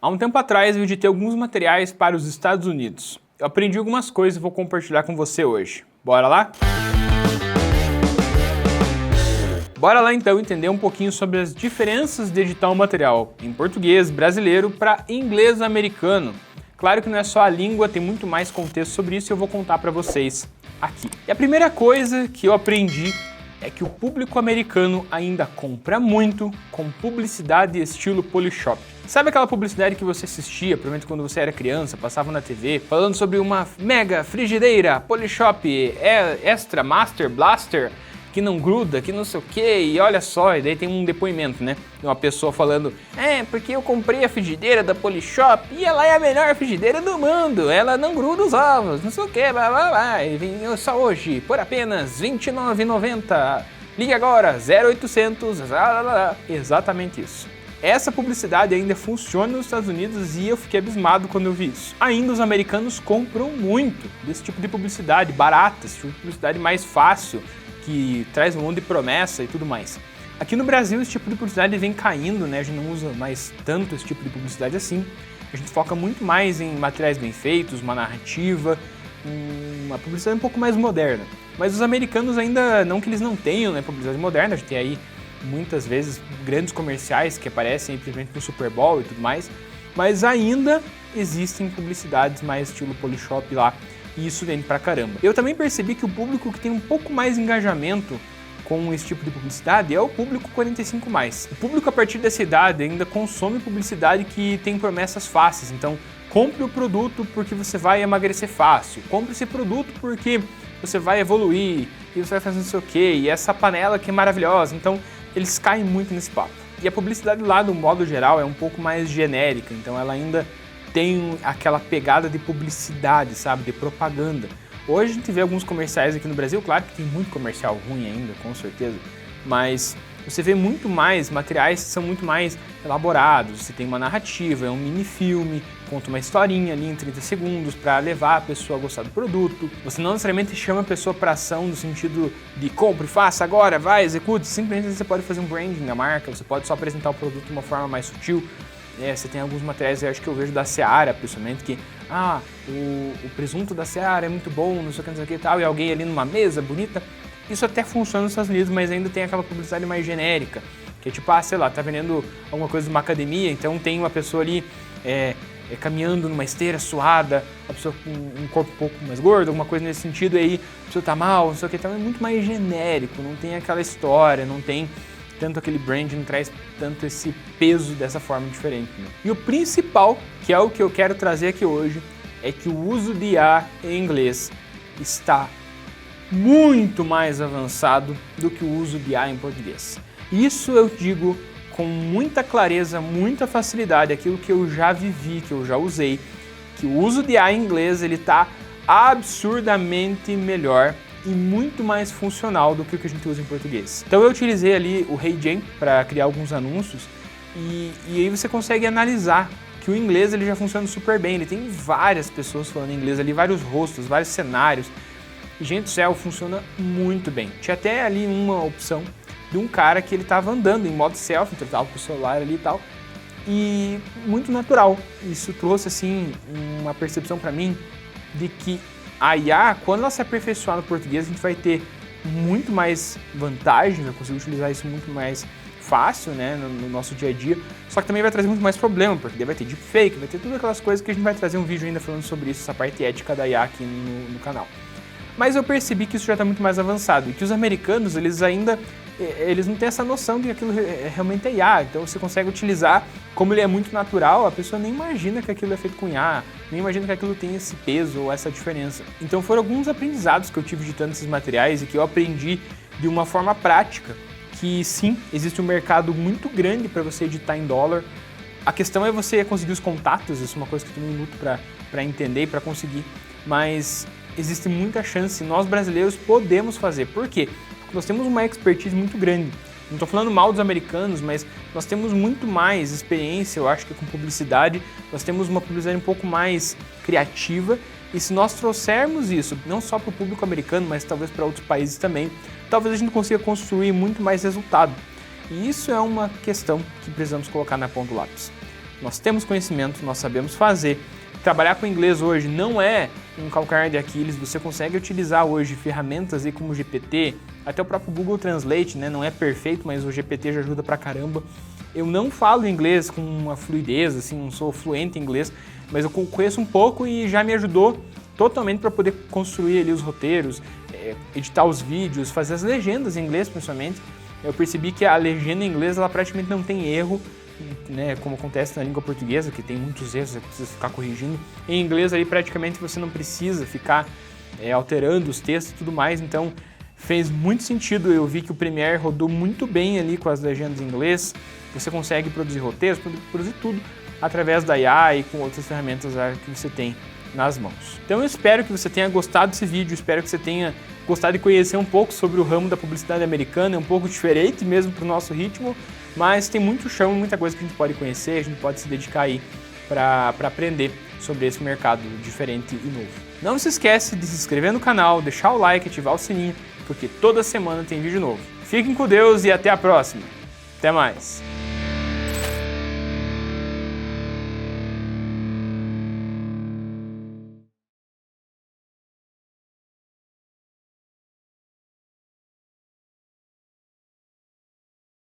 Há um tempo atrás eu editei alguns materiais para os Estados Unidos. Eu aprendi algumas coisas e vou compartilhar com você hoje. Bora lá? Bora lá então entender um pouquinho sobre as diferenças de editar um material em português brasileiro para inglês americano. Claro que não é só a língua, tem muito mais contexto sobre isso e eu vou contar para vocês aqui. E a primeira coisa que eu aprendi é que o público americano ainda compra muito com publicidade estilo Polishop. Sabe aquela publicidade que você assistia, provavelmente quando você era criança, passava na TV, falando sobre uma mega frigideira Polishop Extra Master Blaster, que não gruda, que não sei o que, e olha só, e daí tem um depoimento, né? De uma pessoa falando, porque eu comprei a frigideira da Polishop e ela é a melhor frigideira do mundo, ela não gruda os ovos, não sei o que, blá blá blá, e vem só hoje, por apenas R$ 29,90, ligue agora, 0800, blá, blá, blá. Exatamente isso. Essa publicidade ainda funciona nos Estados Unidos e eu fiquei abismado quando eu vi isso. Ainda os americanos compram muito desse tipo de publicidade, barata, esse tipo de publicidade mais fácil, que traz um monte de promessa e tudo mais. Aqui no Brasil esse tipo de publicidade vem caindo, né? A gente não usa mais tanto esse tipo de publicidade assim. A gente foca muito mais em materiais bem feitos, uma narrativa, uma publicidade um pouco mais moderna. Mas os americanos ainda, não que eles não tenham, né, publicidade moderna, a gente tem aí muitas vezes grandes comerciais que aparecem principalmente no Super Bowl e tudo mais, mas ainda existem publicidades mais estilo Polishop lá, e isso vende pra caramba. Eu também percebi que o público que tem um pouco mais engajamento com esse tipo de publicidade é o público 45+. O público a partir dessa idade ainda consome publicidade que tem promessas fáceis, então compre o produto porque você vai emagrecer fácil, compre esse produto porque você vai evoluir, e você vai fazer não sei o que, e essa panela que é maravilhosa, então eles caem muito nesse papo. E a publicidade lá, do modo geral, é um pouco mais genérica, então ela ainda tem aquela pegada de publicidade, sabe, de propaganda. Hoje a gente vê alguns comerciais aqui no Brasil, claro que tem muito comercial ruim ainda, com certeza, mas você vê muito mais materiais que são muito mais elaborados, você tem uma narrativa, é um mini-filme, conta uma historinha ali em 30 segundos para levar a pessoa a gostar do produto. Você não necessariamente chama a pessoa para ação no sentido de compre, faça agora, vai, execute. Simplesmente você pode fazer um branding da marca, você pode só apresentar o produto de uma forma mais sutil. Você tem alguns materiais, eu acho que eu vejo da Seara, pessoalmente, que o presunto da Seara é muito bom, não sei o que e tal, e alguém ali numa mesa bonita. Isso até funciona nos Estados Unidos, mas ainda tem aquela publicidade mais genérica, que é tipo, sei lá, tá vendendo alguma coisa de uma academia, então tem uma pessoa ali caminhando numa esteira suada, a pessoa com um corpo um pouco mais gordo, alguma coisa nesse sentido, e aí a pessoa tá mal, não sei o que, então é muito mais genérico, não tem aquela história, não tem tanto aquele brand, não traz tanto esse peso dessa forma diferente, né? E o principal, que é o que eu quero trazer aqui hoje, é que o uso de IA em inglês está muito mais avançado do que o uso de IA em português. Isso eu digo com muita clareza, muita facilidade, aquilo que eu já vivi, que eu já usei, que o uso de IA em inglês ele está absurdamente melhor e muito mais funcional do que o que a gente usa em português. Então eu utilizei ali o HeyGen para criar alguns anúncios e aí você consegue analisar que o inglês ele já funciona super bem, ele tem várias pessoas falando inglês ali, vários rostos, vários cenários. E, gente do céu, funciona muito bem. Tinha até ali uma opção de um cara que ele estava andando em modo selfie, então ele estava com o celular ali e tal, e muito natural. Isso trouxe assim uma percepção para mim de que a IA, quando ela se aperfeiçoar no português, a gente vai ter muito mais vantagens, vai conseguir utilizar isso muito mais fácil, né, no nosso dia a dia, só que também vai trazer muito mais problema, porque daí vai ter deepfake, vai ter todas aquelas coisas que a gente vai trazer um vídeo ainda falando sobre isso, essa parte ética da IA aqui no canal. Mas eu percebi que isso já está muito mais avançado e que os americanos, eles não têm essa noção de que aquilo realmente é IA, então você consegue utilizar, como ele é muito natural, a pessoa nem imagina que aquilo é feito com IA, nem imagina que aquilo tem esse peso ou essa diferença. Então foram alguns aprendizados que eu tive editando esses materiais e que eu aprendi de uma forma prática, que sim, existe um mercado muito grande para você editar em dólar. A questão é você conseguir os contatos, isso é uma coisa que eu tenho um minuto para entender e para conseguir, mas existe muita chance, nós brasileiros podemos fazer. Por quê? Porque nós temos uma expertise muito grande. Não estou falando mal dos americanos, mas nós temos muito mais experiência, eu acho que com publicidade, nós temos uma publicidade um pouco mais criativa, e se nós trouxermos isso, não só para o público americano, mas talvez para outros países também, talvez a gente consiga construir muito mais resultado. E isso é uma questão que precisamos colocar na ponta do lápis. nós temos conhecimento, nós sabemos fazer. Trabalhar com inglês hoje não é um calcanhar de Aquiles, você consegue utilizar hoje ferramentas aí como o GPT, até o próprio Google Translate, né? Não é perfeito, mas o GPT já ajuda pra caramba. Eu não falo inglês com uma fluidez, assim, não sou fluente em inglês, mas eu conheço um pouco e já me ajudou totalmente para poder construir ali os roteiros, editar os vídeos, fazer as legendas em inglês principalmente. Eu percebi que a legenda em inglês ela praticamente não tem erro, né, como acontece na língua portuguesa, que tem muitos erros, você precisa ficar corrigindo. Em inglês aí praticamente você não precisa ficar alterando os textos e tudo mais, então fez muito sentido. Eu vi que o Premiere rodou muito bem ali com as legendas em inglês, você consegue produzir roteiros, produzir tudo através da IA e com outras ferramentas que você tem nas mãos. Então eu espero que você tenha gostado desse vídeo, espero que você tenha gostado de conhecer um pouco sobre o ramo da publicidade americana, é um pouco diferente mesmo para o nosso ritmo, mas tem muito chão, muita coisa que a gente pode conhecer, a gente pode se dedicar aí para aprender sobre esse mercado diferente e novo. Não se esquece de se inscrever no canal, deixar o like, ativar o sininho, porque toda semana tem vídeo novo. Fiquem com Deus e até a próxima. Até mais!